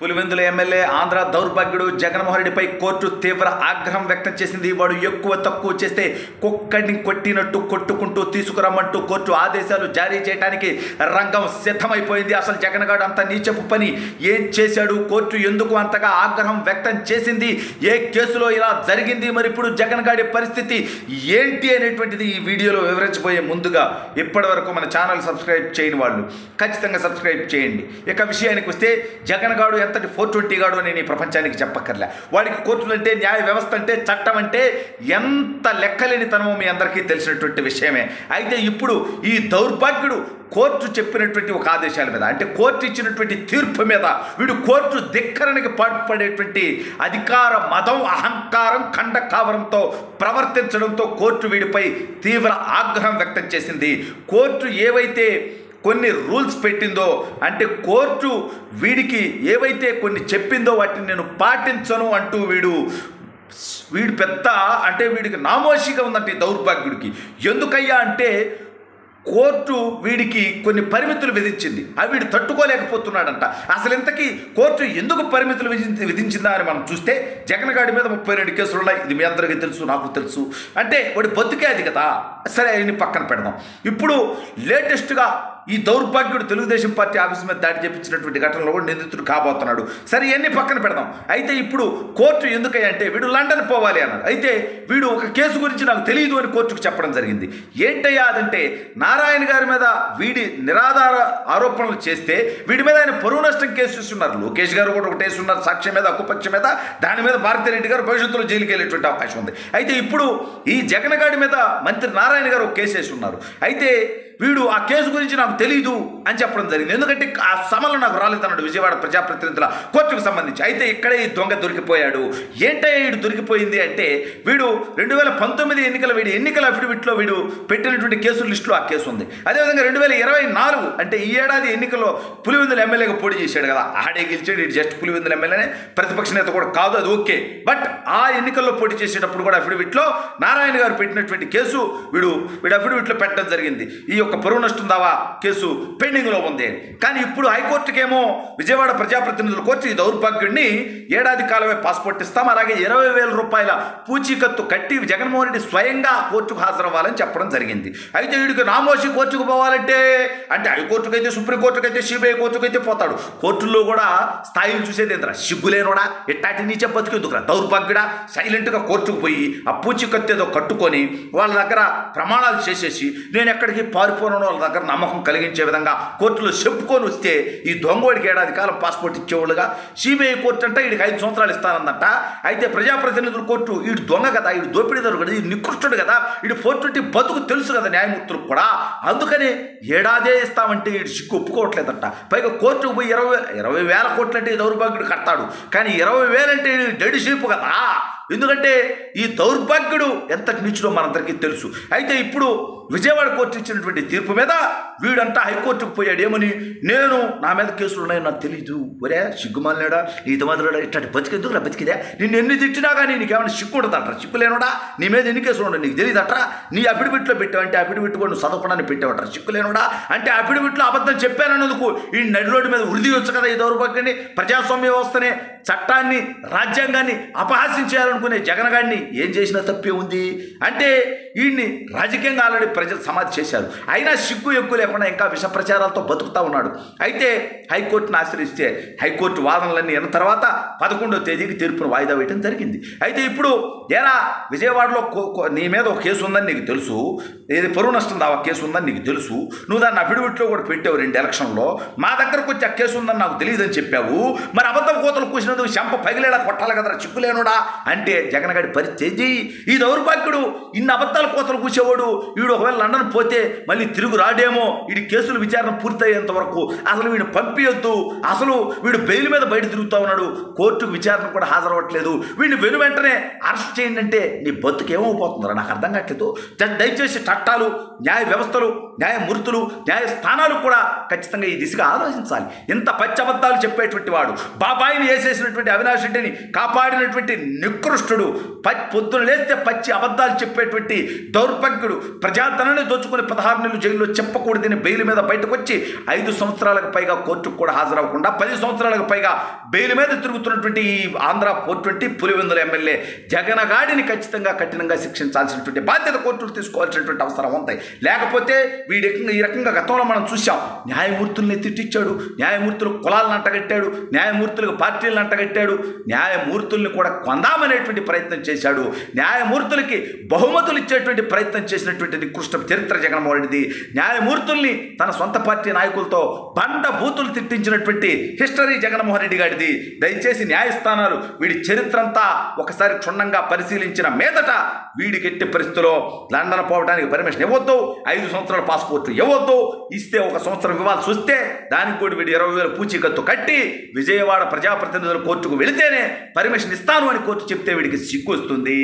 Pulivendula MLA Andhra దౌర్భాగ్యుడు జగన్మోహన్ రెడ్డిపై court తీవ్ర ఆగ్రహం వ్యక్తం చేసింది. వాడు ఎక్కువ తక్కువ చేస్తే కుక్కడిని కొట్టినట్టు కొట్టుకుంటూ తీసుకురమ్మంటూ కోర్టు ఆదేశాలు జారీ చేయడానికి రంగం సిద్ధమైపోయింది. అసలు జగన్ గారు అంత నీచపు పని ఏం చేశాడు? కోర్టు ఎందుకు అంతగా ఆగ్రహం వ్యక్తం చేసింది? ఏ కేసులో ఇలా జరిగింది? మరి ఇప్పుడు జగన్ గారి పరిస్థితి ఏంటి అనేటువంటిది ఈ వీడియోలో వివరించబోయే ముందుగా ఇప్పటి వరకు మన ఛానల్ సబ్స్క్రైబ్ చేయని వాళ్ళు ఖచ్చితంగా సబ్స్క్రైబ్ చేయండి. ఇక విషయానికి వస్తే జగన్ గారు ఎంతటి 420 గాడు అని నేను ప్రపంచానికి చెప్పక్కర్లే. వాడికి కోర్టులు అంటే, న్యాయ వ్యవస్థ అంటే, చట్టం అంటే ఎంత లెక్కలేనితనమో మీ అందరికీ తెలిసినటువంటి విషయమే. అయితే ఇప్పుడు ఈ దౌర్భాగ్యుడు కోర్టు చెప్పినటువంటి ఒక ఆదేశాల మీద, అంటే కోర్టు ఇచ్చినటువంటి తీర్పు మీద వీడు కోర్టు ధిక్కరణకి పాటుపడేటువంటి అధికార మదం, అహంకారం, ఖండకావరంతో ప్రవర్తించడంతో కోర్టు వీడిపై తీవ్ర ఆగ్రహం వ్యక్తం చేసింది. కోర్టు ఏవైతే కొన్ని రూల్స్ పెట్టిందో, అంటే కోర్టు వీడికి ఏవైతే కొన్ని చెప్పిందో వాటిని నేను పాటించను అంటూ వీడు పెద్ద, అంటే వీడికి నామోషిగా ఉందంటే దౌర్భాగ్యుడికి. ఎందుకయ్యా అంటే కోర్టు వీడికి కొన్ని పరిమితులు విధించింది, అవి వీడు తట్టుకోలేకపోతున్నాడంట. అసలు ఇంతకీ కోర్టు ఎందుకు పరిమితులు విధించిందా అని మనం చూస్తే, జగన్ గారి మీద 32 కేసులు ఉన్నాయి. ఇది మీ అందరికీ తెలుసు, నాకు తెలుసు. అంటే వాడి బతుకే అది కదా. సరే, అవన్నీ పక్కన పెడదాం. ఇప్పుడు లేటెస్ట్గా ఈ దౌర్భాగ్యుడు తెలుగుదేశం పార్టీ ఆఫీస్ మీద దాడి చేపించినటువంటి ఘటనలో కూడా నిందితుడు కాబోతున్నాడు. సరే, ఇవన్నీ పక్కన పెడదాం. అయితే ఇప్పుడు కోర్టు ఎందుకయ్యా అంటే వీడు లండన్ పోవాలి అన్నాడు. అయితే వీడు ఒక కేసు గురించి నాకు తెలియదు అని కోర్టుకు చెప్పడం జరిగింది. ఏంటయ్యా అదంటే, నారాయణ గారి మీద వీడి నిరాధార ఆరోపణలు చేస్తే వీడి మీద ఆయన పరువు నష్టం కేసు ఇస్తున్నారు. లోకేష్ గారు కూడా ఒకటి వేస్తున్నారు, సాక్ష్యం మీద, హక్కుపక్షం మీద. దాని మీద భారతిరెడ్డి గారు భవిష్యత్తులో జైలుకి వెళ్ళేటువంటి అవకాశం ఉంది. అయితే ఇప్పుడు ఈ జగన్ గారి మీద మంత్రి నారాయణ గారు ఒక కేసు వేసి ఉన్నారు. అయితే వీడు ఆ కేసు గురించి నాకు తెలీదు అని చెప్పడం జరిగింది. ఎందుకంటే ఆ సమయంలో నాకు రాలేదన్నాడు విజయవాడ ప్రజాప్రతినిధుల కోర్టుకు సంబంధించి. అయితే ఇక్కడే ఈ దొంగ దొరికిపోయాడు. ఏంటయ్యా వీడు దొరికిపోయింది అంటే, వీడు 2019 ఎన్నికల అఫిడవిట్లో వీడు పెట్టినటువంటి కేసుల లిస్టులో ఆ కేసు ఉంది. అదేవిధంగా 2024 అంటే ఈ ఏడాది ఎన్నికల్లో పులివెందుల ఎమ్మెల్యేగా పోటీ చేశాడు కదా, ఆడే గెలిచాడు. ఇటు జస్ట్ పులివెందుల ఎమ్మెల్యేనే, ప్రతిపక్ష నేత కూడా కాదు, అది ఓకే. బట్ ఆ ఎన్నికల్లో పోటీ చేసేటప్పుడు కూడా అఫిడవిట్లో నారాయణ గారు పెట్టినటువంటి కేసు వీడు అఫిడవిట్లో పెట్టడం జరిగింది. ఈ యొక్క పరువు నష్టం దావా కేసు పెండింగ్లో ఉంది. కానీ ఇప్పుడు హైకోర్టుకేమో విజయవాడ ప్రజాప్రతినిధుల కోర్టు ఈ దౌర్భాగ్యుడిని ఏడాది కాలమే పాస్పోర్ట్ ఇస్తాం, అలాగే 20,000 రూపాయల పూచీకత్తు కట్టి జగన్మోహన్ రెడ్డి స్వయంగా కోర్టుకు హాజరవ్వాలని చెప్పడం జరిగింది. అయితే వీడికి నామోషి కోర్టుకు పోవాలంటే, అంటే హైకోర్టుకైతే, సుప్రీంకోర్టుకైతే, సిబిఐ కోర్టుకైతే పోతాడు. కోర్టుల్లో కూడా స్థాయిలు చూసేది ఏంద్రా, సిగ్గులేనోడా, ఎట్టాటి నీచే బతికేందుకురా దౌర్భాగ్యుడా. సైలెంట్గా కోర్టుకు పోయి ఆ పూచీకత్తు ఏదో కట్టుకొని వాళ్ళ దగ్గర ప్రమాణాలు చేసేసి నేను ఎక్కడికి పారిపోను వాళ్ళ దగ్గర నమ్మకం కలిగించే విధంగా కోర్టులో చెప్పుకొని వస్తే ఈ దొంగోడికి ఏడాది కాలం పాస్పోర్ట్ ఇచ్చేవాళ్ళుగా. సిబిఐ కోర్టు అంటే వీడికి 5 సంవత్సరాలు ఇస్తానందట. అయితే ప్రజాప్రతినిధుల కోర్టు వీడు దొంగ కదా, వీడు దోపిడీదారు కదా, వీడు నికృష్టుడు కదా, వీడు 420 బతుకు తెలుసు కదా న్యాయమూర్తులకు కూడా. అందుకని ఏడాదే ఇస్తామంటే వీడు సిక్కు ఒప్పుకోవట్లేదట. పైగా కోర్టుకు పోయి 20,000 కోట్లు అంటే దౌర్భాగ్యుడు కడతాడు, కానీ 20,000 అంటే డెడ్ షీపు కదా. ఎందుకంటే ఈ దౌర్భాగ్యుడు ఎంత నీచుడో మనందరికీ తెలుసు. అయితే ఇప్పుడు విజయవాడ కోర్టు ఇచ్చినటువంటి తీర్పు మీద వీడంతా హైకోర్టుకు పోయాడు. ఏమని, నేను నా మీద కేసులు ఉన్నాయని నాకు తెలీదు. ఒరే సిగ్గుమాలినాడా, నీతో మాదిరాడా, ఇట్లాంటి బతికెందుకు నా బతికిదే, నిన్ను ఎన్ని తిట్టినా కానీ నీకేమైనా సిక్కు ఉండదట్రా, సిక్కు లేనోడా, నీ మీద ఎన్ని కేసులు ఉండవు నీకు తెలియదట్రా, నీ అఫిడవిట్లో పెట్టావంటే అఫిడవిట్ కూడా నువ్వు చదవకుండానే పెట్టావట్రా, సిక్కు లేనోడా. అంటే అఫిడవిట్లో అబద్ధం చెప్పానన్నందుకు ఈ నడి రోడ్డు మీద ఉరిదీయొచ్చు కదా ఈ దౌర్భాగ్యాన్ని. ప్రజాస్వామ్య వ్యవస్థనే, చట్టాన్ని, రాజ్యాంగాన్ని అపహాసించాలనుకునే జగన్ గారిని ఏం చేసినా తప్పే ఉంది. అంటే వీడిని రాజకీయంగా ఆల్రెడీ ప్రజలు సమాధి చేశారు. అయినా సిగ్గు ఎక్కువ లేకుండా ఇంకా విష ప్రచారాలతో బతుకుతూ ఉన్నాడు. అయితే హైకోర్టును ఆశ్రయిస్తే హైకోర్టు వాదనలన్నీ అయిన తర్వాత 11వ తేదీకి తీర్పును వాయిదా వేయడం జరిగింది. అయితే ఇప్పుడు ఏరా విజయవాడలో నీ మీద ఒక కేసు ఉందని నీకు తెలుసు, ఏది పరువు నష్టం దావా కేసు ఉందని నీకు తెలుసు, నువ్వు దాన్ని అఫిడవిట్లో కూడా పెట్టావు 2 ఎలక్షన్లో. మా దగ్గరకు వచ్చి ఆ కేసు ఉందని నాకు తెలియదని చెప్పావు. మరి అబద్ధం కోతలు కూసినందుకు చెంప పగిలేలా కొట్టాలి కదరా చిక్కులేనుడా అంటే జగన్ గారి పరిస్థితి. ఈ దౌర్భాగ్యుడు ఇన్ని అబద్ధాల కోతలు కూసేవాడు. వీడు ఒకవేళ లండన్ పోతే మళ్ళీ తిరుగు రాడేమో, వీడి కేసుల విచారణ పూర్తయ్యేంత వరకు అసలు వీడు పంపించొద్దు, అసలు వీడు బెయిల్ మీద బయట తిరుగుతూ ఉన్నాడు, కోర్టుకు విచారణ కూడా హాజరవ్వట్లేదు, వీడిని వెంటనే అరెస్ట్ చేయండి అంటే నీ బతుకేమవుతుందిరా నాకు అర్థం కావట్లేదు. దయచేసి చట్టాలు, న్యాయ వ్యవస్థలు, న్యాయమూర్తులు, న్యాయస్థానాలు కూడా ఖచ్చితంగా ఈ దిశగా ఆలోచించాలి. ఇంత పచ్చబద్ధాలు చెప్పేటువంటి వాడు, బాబాయిని వేసేసినటువంటి అవినాష్ రెడ్డిని కాపాడినటువంటి నికృష్ట నికృష్టుడు, పొద్దున లేస్తే పచ్చి అబద్ధాలు చెప్పేటువంటి దౌర్భాగ్యుడు, ప్రజాధనాన్ని దోచుకుని 16 నెలలు జైల్లో చెప్పకూడదని బెయిల్ మీద బయటకు వచ్చి 5 సంవత్సరాలకు పైగా కోర్టుకు కూడా హాజరవ్వకుండా 10 సంవత్సరాలకు పైగా బెయిల్ మీద తిరుగుతున్నటువంటి ఈ ఆంధ్ర 420 పులివెందుల ఎమ్మెల్యే జగనగాడిని ఖచ్చితంగా కఠినంగా శిక్షించాల్సినటువంటి బాధ్యత కోర్టులు తీసుకోవాల్సినటువంటి అవసరం ఉంది. లేకపోతే వీడి ఈ రకంగా గతంలో మనం చూసాం. న్యాయమూర్తుల్ని తిట్టించాడు, న్యాయమూర్తులు కులాలను అంటగట్టాడు, న్యాయమూర్తులకు పార్టీలను అంటగట్టాడు, న్యాయమూర్తుల్ని కూడా కొందామనేటువంటి ప్రయత్నం చేశాడు, న్యాయమూర్తులకి బహుమతులు ఇచ్చేటువంటి ప్రయత్నం చేసినటువంటి నికృష్ట చరిత్ర జగన్మోహన్ రెడ్డిది. న్యాయమూర్తుల్ని తన సొంత పార్టీ నాయకులతో బండ బూతులు తిట్టించినటువంటి హిస్టరీ జగన్మోహన్ రెడ్డి గారిది. దయచేసి న్యాయస్థానాలు వీడి చరిత్ర అంతా ఒకసారి క్షుణ్ణంగా పరిశీలించిన మీదట వీడికి ఎట్టి పరిస్థితుల్లో లండన్ పోవడానికి పర్మిషన్ ఇవ్వద్దు, 5 సంవత్సరాల పాస్పోర్ట్ ఇవ్వద్దు, ఇస్తే 1 సంవత్సరం ఇవ్వాల్సి వస్తే దానికి కూడా వీడు 20,000 పూచీకత్తు కట్టి విజయవాడ ప్రజాప్రతినిధుల కోర్టుకు వెళితేనే పర్మిషన్ ఇస్తాను అని కోర్టు చెప్తే వీడికి సిగ్గు వస్తుంది.